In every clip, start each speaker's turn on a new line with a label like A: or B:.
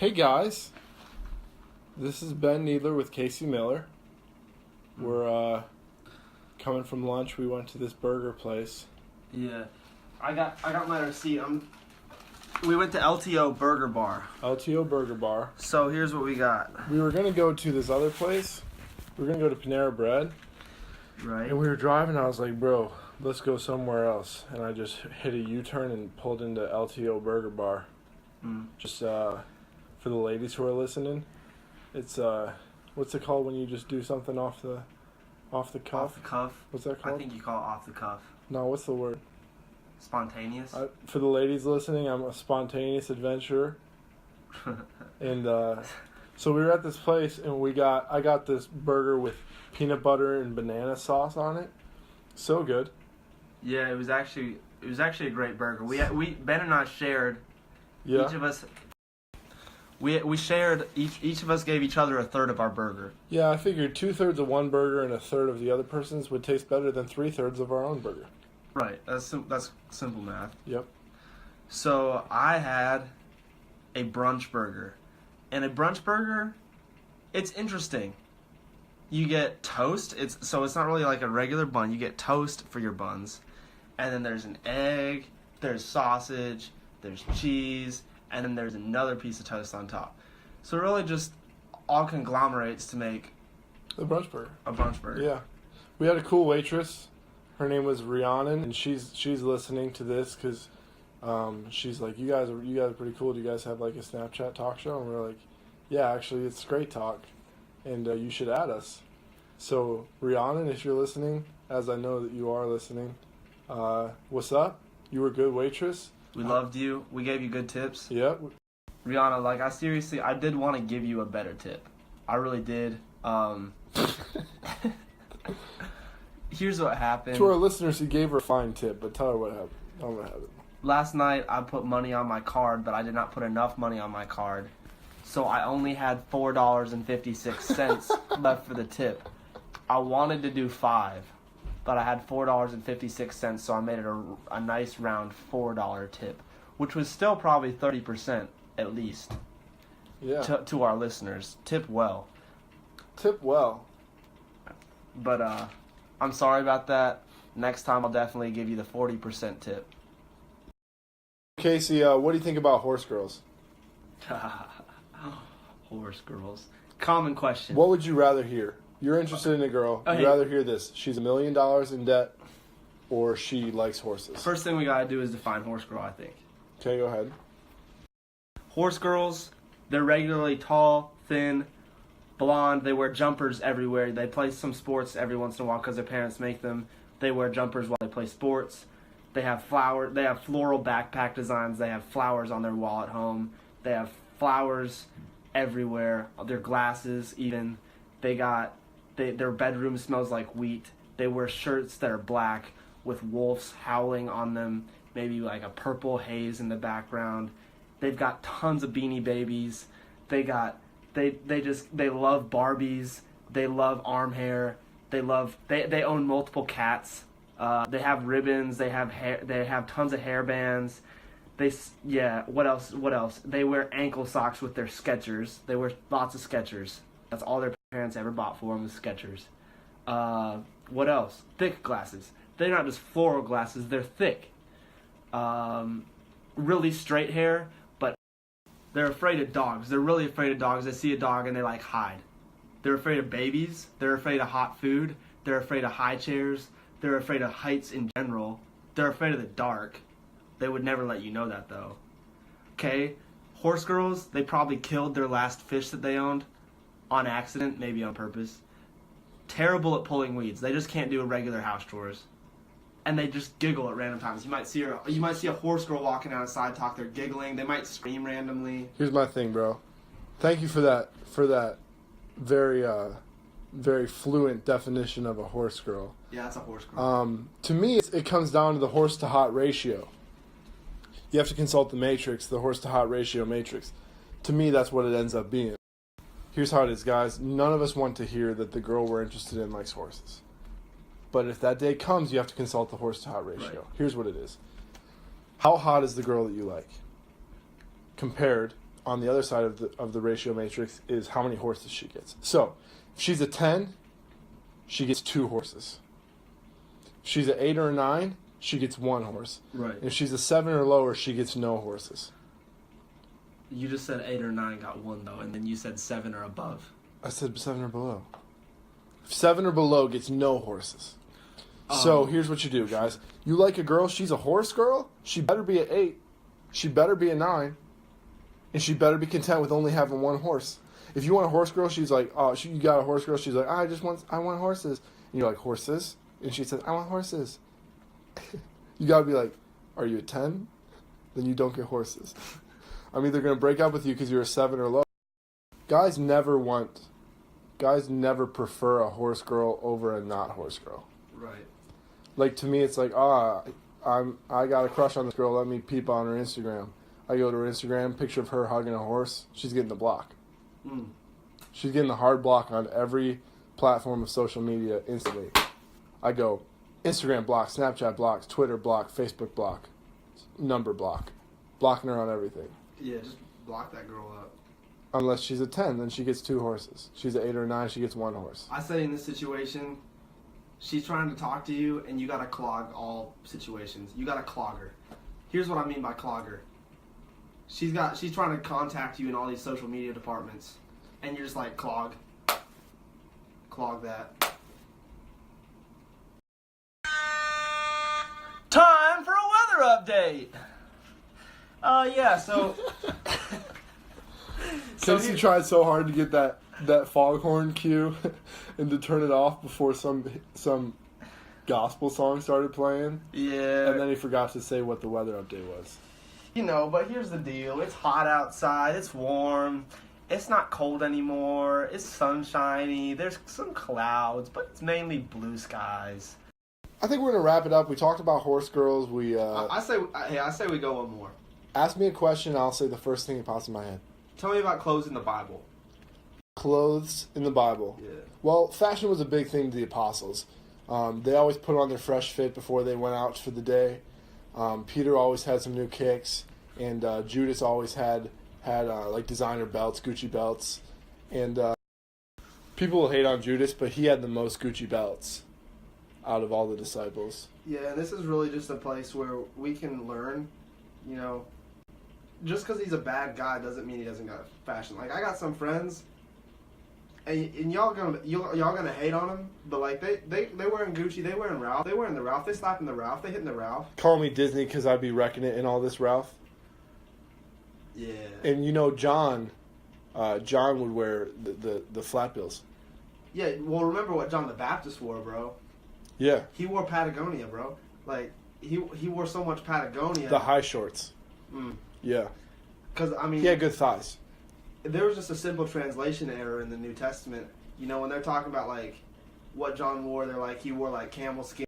A: Hey guys, this is Ben Needler with Casey Miller. We're coming from lunch. We went to this burger place.
B: Yeah, I got my receipt. We went to LTO Burger Bar.
A: LTO Burger Bar.
B: So here's what we got.
A: We were gonna go to this other place. We were gonna go to Panera Bread.
B: Right.
A: And we were driving. I was like, bro, let's go somewhere else. And I just hit a U-turn and pulled into LTO Burger Bar. Just for the ladies who are listening, it's what's it called when you just do something off the cuff?
B: Off the cuff.
A: What's that called?
B: I think you call it off the cuff.
A: No, what's the word?
B: Spontaneous.
A: For the ladies listening, I'm a spontaneous adventurer. And so we were at this place, and I got this burger with peanut butter and banana sauce on it. So good.
B: Yeah, it was actually a great burger. We Ben and I shared.
A: Yeah.
B: Each of us. We shared. Each of us gave each other a third of our burger.
A: Yeah, I figured 2/3 of one burger and 1/3 of the other person's would taste better than 3/3 of our own burger.
B: Right. That's simple math.
A: Yep.
B: So I had a brunch burger. And a brunch burger, it's interesting. You get toast. It's not really like a regular bun. You get toast for your buns. And then there's an egg, there's sausage, there's cheese, and then there's another piece of toast on top. So it really just all conglomerates to make
A: The brunch burger.
B: a brunch burger.
A: Yeah. We had a cool waitress. Her name was Rhiannon, and she's listening to this because she's like, you guys are pretty cool. Do you guys have like a Snapchat talk show? And we're like, yeah, actually it's SkraightTalk, and you should add us. So Rhiannon, if you're listening, as I know that you are listening, what's up? You were a good waitress.
B: We loved you. We gave you good tips.
A: Yep.
B: Rihanna, I did want to give you a better tip. I really did. Here's what happened.
A: To our listeners, he gave her a fine tip, but tell her what happened. Tell her what happened.
B: Last night, I put money on my card, but I did not put enough money on my card. So I only had $4.56 left for the tip. I wanted to do $5, but I had $4.56, so I made it a nice round $4 tip, which was still probably 30% at least.
A: Yeah.
B: To our listeners. Tip well.
A: Tip well.
B: But I'm sorry about that. Next time I'll definitely give you the 40% tip.
A: Casey, what do you think about horse girls?
B: Horse girls. Common question.
A: What would you rather hear? You're interested in a girl.
B: Okay.
A: You'd rather hear this. She's $1 million in debt, or she likes horses.
B: First thing we gotta do is define horse girl, I think.
A: Okay, go ahead.
B: Horse girls, they're regularly tall, thin, blonde. They wear jumpers everywhere. They play some sports every once in a while because their parents make them. They wear jumpers while they play sports. They have floral backpack designs. They have flowers on their wall at home. They have flowers everywhere. Their glasses, even. Their bedroom smells like wheat. They wear shirts that are black with wolves howling on them. Maybe like a purple haze in the background. They've got tons of Beanie Babies. They love Barbies. They love arm hair. They own multiple cats. They have ribbons. They have hair. They have tons of hair bands. What else? They wear ankle socks with their Skechers. They wear lots of Skechers. That's all their parents ever bought for them was Skechers. What else? Thick glasses. They're not just floral glasses. They're thick. Really straight hair, but they're afraid of dogs. They're really afraid of dogs. They see a dog and they like hide. They're afraid of babies. They're afraid of hot food. They're afraid of high chairs. They're afraid of heights in general. They're afraid of the dark. They would never let you know that, though. Okay? Horse girls, they probably killed their last fish that they owned on accident, maybe on purpose. Terrible at pulling weeds. They just can't do regular house chores. And they just giggle at random times. You might see a horse girl walking down a side talk. They're giggling. They might scream randomly.
A: Here's my thing, bro. Thank you for that very very fluent definition of a horse girl.
B: Yeah, that's a horse girl.
A: To me, it comes down to the horse to hot ratio. You have to consult the matrix, the horse to hot ratio matrix. To me, that's what it ends up being. Here's how it is, guys. None of us want to hear that the girl we're interested in likes horses. But if that day comes, you have to consult the horse to hot ratio.
B: Right.
A: Here's what it is. How hot is the girl that you like? Compared on the other side of the ratio matrix is how many horses she gets. So if she's a 10, she gets 2 horses. If she's an 8 or a 9, she gets 1 horse.
B: Right.
A: If she's a 7 or lower, she gets no horses.
B: You just said 8 or 9 got 1 though, and then you said 7 or above.
A: I said 7 or below. 7 or below gets no horses. So here's what you do, guys. You like a girl, she's a horse girl, she better be an 8, she better be a 9, and she better be content with only having 1 horse. If you want a horse girl, she's like, oh, you got a horse girl, she's like, I want horses. And you're like, horses? And she says, I want horses. You gotta be like, are you a 10? Then you don't get horses. I'm either gonna break up with you because you're a 7 or low. Guys never prefer a horse girl over a not horse girl.
B: Right.
A: Like, to me, it's like, I got a crush on this girl, let me peep on her Instagram. I go to her Instagram, picture of her hugging a horse, she's getting the block. She's getting the hard block on every platform of social media instantly. I go, Instagram block, Snapchat blocks, Twitter block, Facebook block, number block. Blocking her on everything.
B: Yeah, just block that girl up.
A: Unless she's a 10, then she gets 2 horses. She's an 8 or 9, she gets 1 horse.
B: I say in this situation, she's trying to talk to you, and you gotta clog all situations. You gotta clog her. Here's what I mean by clog her. She's trying to contact you in all these social media departments, and you're just like, clog that. Time for a weather update. So
A: Casey tried so hard to get that foghorn cue and to turn it off before some gospel song started playing.
B: Yeah.
A: And then he forgot to say what the weather update was.
B: But here's the deal. It's hot outside. It's warm. It's not cold anymore. It's sunshiny. There's some clouds, but it's mainly blue skies.
A: I think we're going to wrap it up. We talked about horse girls.
B: I say we go one more.
A: Ask me a question, and I'll say the first thing that pops in my head.
B: Tell me about clothes in the Bible.
A: Clothes in the Bible.
B: Yeah.
A: Well, fashion was a big thing to the apostles. They always put on their fresh fit before they went out for the day. Peter always had some new kicks, and Judas always had like designer belts, Gucci belts. And people will hate on Judas, but he had the most Gucci belts out of all the disciples.
B: Yeah, and this is really just a place where we can learn, just because he's a bad guy doesn't mean he doesn't got fashion. Like, I got some friends, and y'all gonna hate on him, but like they wearing Gucci, they wearing Ralph, they wearing the Ralph, they slapping the Ralph, they hitting the Ralph.
A: Call me Disney because I'd be wrecking it in all this Ralph.
B: Yeah.
A: And John would wear the flat bills.
B: Yeah, well, remember what John the Baptist wore, bro.
A: Yeah.
B: He wore Patagonia, bro. Like, he wore so much Patagonia.
A: The high shorts. Yeah.
B: Because,
A: he had good thighs.
B: There was just a simple translation error in the New Testament. When they're talking about, like, what John wore, they're like, he wore, like, camel skin.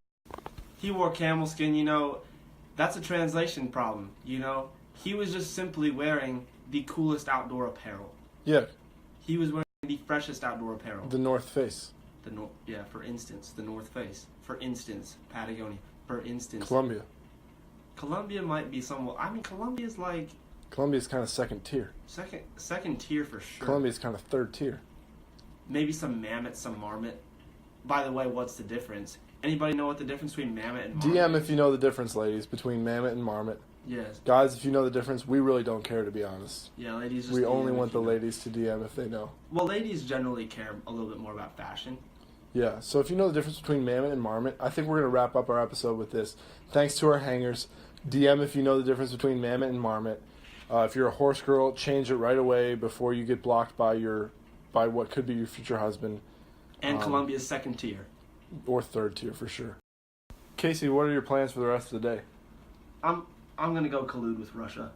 B: He wore camel skin, that's a translation problem, He was just simply wearing the coolest outdoor apparel.
A: Yeah.
B: He was wearing the freshest outdoor apparel.
A: The North Face.
B: For instance, the North Face. For instance, Patagonia. For instance,
A: Columbia.
B: Columbia might be somewhat. Columbia's like.
A: Columbia's kind of second tier.
B: Second tier for sure.
A: Columbia's kind of third tier.
B: Maybe some Mammoth, some Marmot. By the way, what's the difference? Anybody know what the difference between Mammoth and Marmot?
A: DM if you know the difference, ladies, between Mammoth and Marmot.
B: Yes.
A: Guys, if you know the difference, we really don't care, to be honest.
B: Yeah, ladies just
A: We
B: DM
A: only want
B: if
A: the
B: you know.
A: ladies to DM if they know.
B: Well, ladies generally care a little bit more about fashion.
A: Yeah, so if you know the difference between Mammoth and Marmot, I think we're going to wrap up our episode with this. Thanks to our hangers. DM if you know the difference between Mammoth and Marmot. If you're a horse girl, change it right away before you get blocked by what could be your future husband.
B: And Columbia's second tier.
A: Or third tier for sure. Casey, what are your plans for the rest of the day?
B: I'm gonna go collude with Russia.